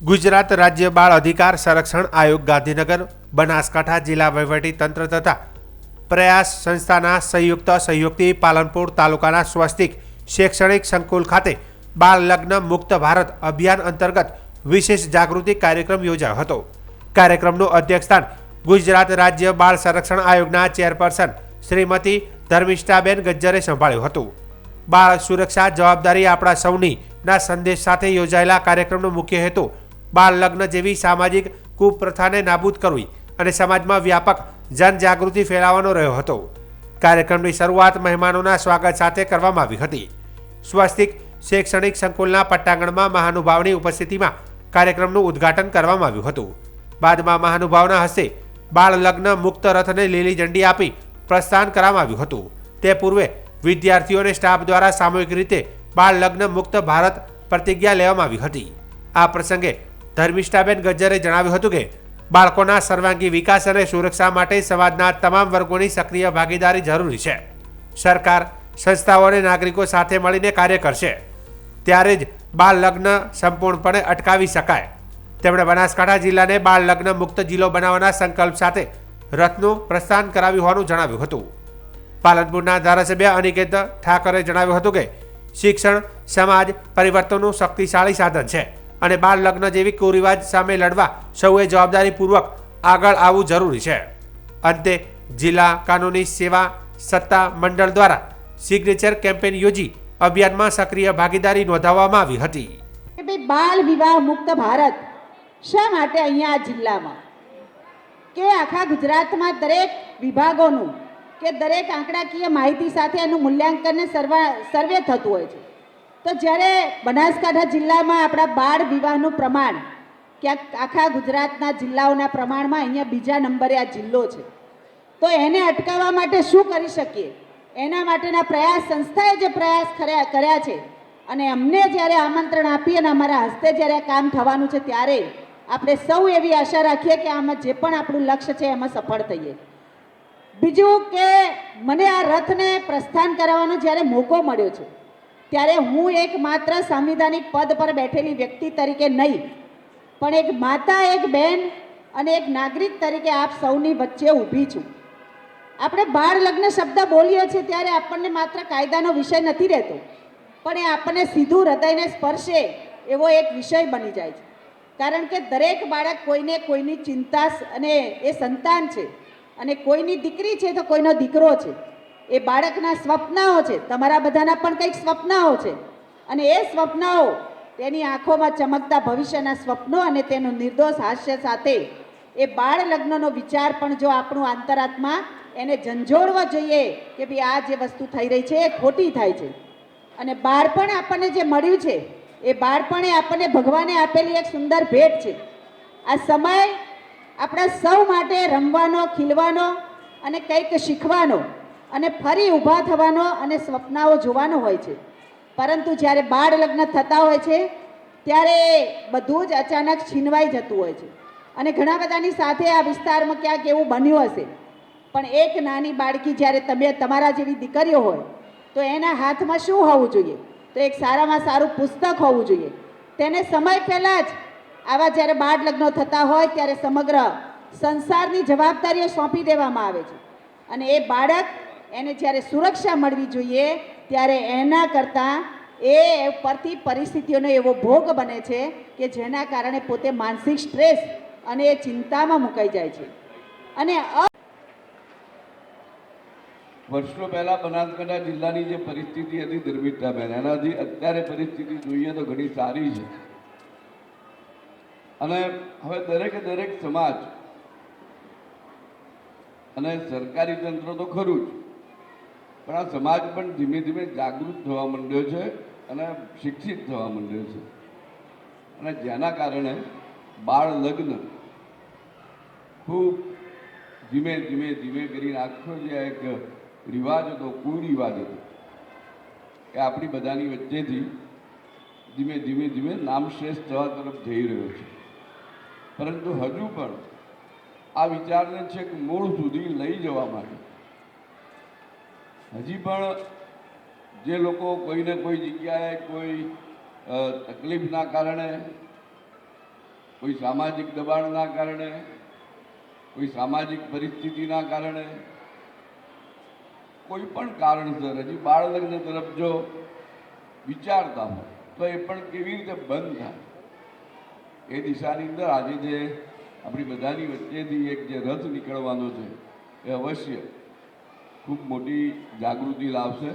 ગુજરાત રાજ્ય બાળ અધિકાર સંરક્ષણ આયોગ ગાંધીનગર બનાસકાંઠા જિલ્લા વહીવટી તંત્ર તથા પ્રયાસ સંસ્થાના સંયુક્ત સહયોગથી પાલનપુર તાલુકાના સ્વસ્તિક શૈક્ષણિક સંકુલ ખાતે બાળ લગ્ન મુક્ત ભારત અભિયાન અંતર્ગત વિશેષ જાગૃતિ કાર્યક્રમ યોજાયો હતો। કાર્યક્રમનું અધ્યક્ષસ્થાન ગુજરાત રાજ્ય બાળ સંરક્ષણ આયોગના ચેરપર્સન શ્રીમતી ધર્મિષ્ઠાબેન ગજ્જરે સંભાળ્યું હતું। બાળ સુરક્ષા જવાબદારી આપણા સૌની ના સંદેશ સાથે યોજાયેલા કાર્યક્રમનો મુખ્ય હેતુ બાળ લગ્ન જેવી સામાજિક કુપ્રથાને નાબૂદ કરવી અને સમાજમાં વ્યાપક જનજાગૃતિ ફેલાવવાનો રહ્યો હતો। કાર્યક્રમની શરૂઆત મહેમાનોના સ્વાગત સાથે કરવામાં આવી હતી। સ્વસ્તિક શૈક્ષણિક સંકુલના પટ્ટાંગણમાં મહાનુભાવની ઉપસ્થિતિમાં કાર્યક્રમનું ઉદ્ઘાટન કરવામાં આવ્યું હતું। બાદમાં મહાનુભાવના હસ્તે બાળ લગ્ન મુક્ત રથને લીલી ઝંડી આપી પ્રસ્થાન કરવામાં આવ્યું હતું। તે પૂર્વે વિદ્યાર્થીઓ અને સ્ટાફ દ્વારા સામૂહિક રીતે બાળ લગ્ન મુક્ત ભારત પ્રતિજ્ઞા લેવામાં આવી હતી। આ પ્રસંગે ધર્મિષ્ઠાબેન ગજ્જરે જણાવ્યું હતું કે બાળકોના સર્વાંગી વિકાસ અને સુરક્ષા માટે સમાજના તમામ વર્ગોની સક્રિય ભાગીદારી જરૂરી છે। સરકાર, સંસ્થાઓ અને નાગરિકો સાથે મળીને કાર્ય કરશે ત્યારે જ બાળ લગ્ન સંપૂર્ણપણે અટકાવી શકાય। તેમણે બનાસકાંઠા જિલ્લાને બાળ લગ્ન મુક્ત જિલ્લો બનાવવાના સંકલ્પ સાથે રથનું પ્રસ્થાન કરાવ્યું હોવાનું જણાવ્યું હતું। પાલનપુરના ધારાસભ્ય અનિકેત ઠાકરે જણાવ્યું હતું કે શિક્ષણ સમાજ પરિવર્તનનું શક્તિશાળી સાધન છે અને બાળ લગ્ન જેવી કુરિવાજ સામે લડવા સૌએ જવાબદારીપૂર્વક આગળ આવવું જરૂરી છે। અંતે જિલ્લા કાનૂની સેવા સત્તા મંડળ દ્વારા સિગ્નેચર કેમ્પેન યોજી અભિયાનમાં સક્રિય ભાગીદારી નોંધાવવામાં આવી હતી। બાળ વિવાહ મુક્ત ભારત શા માટે અહીંયા જિલ્લામાં કે આખા ગુજરાતમાં દરેક વિભાગોનું કે દરેક આંકડાકીય માહિતી સાથે એનું મૂલ્યાંકન સર્વે થતું હોય છે। તો જ્યારે બનાસકાંઠા જિલ્લામાં આપણા બાળ વિવાહનું પ્રમાણ ક્યાંક આખા ગુજરાતના જિલ્લાઓના પ્રમાણમાં અહીંયા બીજા નંબરે આ જિલ્લો છે, તો એને અટકાવવા માટે શું કરી શકીએ એના માટેના પ્રયાસ સંસ્થાએ જે પ્રયાસ કર્યા છે અને અમને જ્યારે આમંત્રણ આપી અને અમારા હસ્તે જ્યારે કામ થવાનું છે ત્યારે આપણે સૌ એવી આશા રાખીએ કે આમાં જે પણ આપણું લક્ષ્ય છે એમાં સફળ થઈએ। બીજું કે મને આ રથને પ્રસ્થાન કરાવવાનો જ્યારે મોકો મળ્યો છે ત્યારે હું એક માત્ર સાંવિધાનિક પદ પર બેઠેલી વ્યક્તિ તરીકે નહીં પણ એક માતા, એક બહેન અને એક નાગરિક તરીકે આપ સૌની વચ્ચે ઊભી છું। આપણે બાળ લગ્ન શબ્દ બોલીએ છીએ ત્યારે આપણને માત્ર કાયદાનો વિષય નથી રહેતો પણ એ આપણને સીધું હૃદયને સ્પર્શે એવો એક વિષય બની જાય છે, કારણ કે દરેક બાળક કોઈને કોઈની ચિંતા અને એ સંતાન છે અને કોઈની દીકરી છે તો કોઈનો દીકરો છે। એ બાળકના સ્વપ્નાઓ છે, તમારા બધાના પણ કંઈક સ્વપ્નાઓ છે અને એ સ્વપ્નાઓ તેની આંખોમાં ચમકતા ભવિષ્યના સ્વપ્નો અને તેનું નિર્દોષ હાસ્ય સાથે એ બાળ લગ્નનો વિચાર પણ જો આપણું આંતરાત્મા એને ઝંઝોળવા જોઈએ કે ભાઈ આ જે વસ્તુ થઈ રહી છે એ ખોટી થાય છે અને બાળપણ આપણને જે મળ્યું છે એ બાળપણ એ આપણને ભગવાને આપેલી એક સુંદર ભેટ છે। આ સમય આપણા સૌ માટે રમવાનો, ખીલવાનો અને કંઈક શીખવાનો અને ફરી ઊભા થવાનો અને સપનાઓ જોવાનો હોય છે, પરંતુ જ્યારે બાળ લગ્ન થતા હોય છે ત્યારે બધું જ અચાનક છીનવાઈ જતું હોય છે અને ઘણા બધાની સાથે આ વિસ્તારમાં ક્યાંક એવું બન્યું હશે પણ એક નાની બાળકી જ્યારે તમે તમારા જેવી દીકરીઓ હોય તો એના હાથમાં શું હોવું જોઈએ? તો એક સારામાં સારું પુસ્તક હોવું જોઈએ। તેને સમય પહેલાં જ આવા જ્યારે બાળ લગ્નો થતા હોય ત્યારે સમગ્ર સંસારની જવાબદારીઓ સોંપી દેવામાં આવે છે અને એ બાળક એને જ્યારે સુરક્ષા મળવી જોઈએ ત્યારે એના કરતાં એ પરથી પરિસ્થિતિઓનો એવો ભોગ બને છે કે જેના કારણે પોતે માનસિક સ્ટ્રેસ અને એ ચિંતામાં મુકાઈ જાય છે અને વર્ષો પહેલાં બનાસકાંઠા જિલ્લાની જે પરિસ્થિતિ હતી ધર્મિષ્ઠાબેન, એનાથી અત્યારે પરિસ્થિતિ જોઈએ તો ઘણી સારી છે અને હવે દરેક સમાજ અને સરકારી તંત્ર તો ખરું જ પણ આ સમાજ પણ ધીમે ધીમે જાગૃત થવા માંડ્યો છે અને શિક્ષિત થવા માંડ્યો છે અને જેના કારણે બાળ લગ્ન ખૂબ ધીમે કરીને આખો જે એક રિવાજ હતો, કુરિવાજ હતો, એ આપણી બધાની વચ્ચેથી ધીમે નામશ્રેષ્ઠ થવા તરફ જઈ રહ્યો છે। પરંતુ હજુ પણ આ વિચારને છેક મૂળ સુધી લઈ જવા માટે હજી પણ જે લોકો કોઈને કોઈ જગ્યાએ કોઈ તકલીફના કારણે કોઈ સામાજિક દબાણના કારણે, કોઈ સામાજિક પરિસ્થિતિના કારણે, કોઈ પણ કારણસર હજી બાળ લગ્ન તરફ જો વિચારતા હોય તો એ પણ કેવી રીતે બંધ થાય એ દિશાની અંદર આજે જે આપણી બધાની વચ્ચેથી એક જે રથ નીકળવાનો છે એ અવશ્ય ખૂબ મોટી જાગૃતિ લાવશે.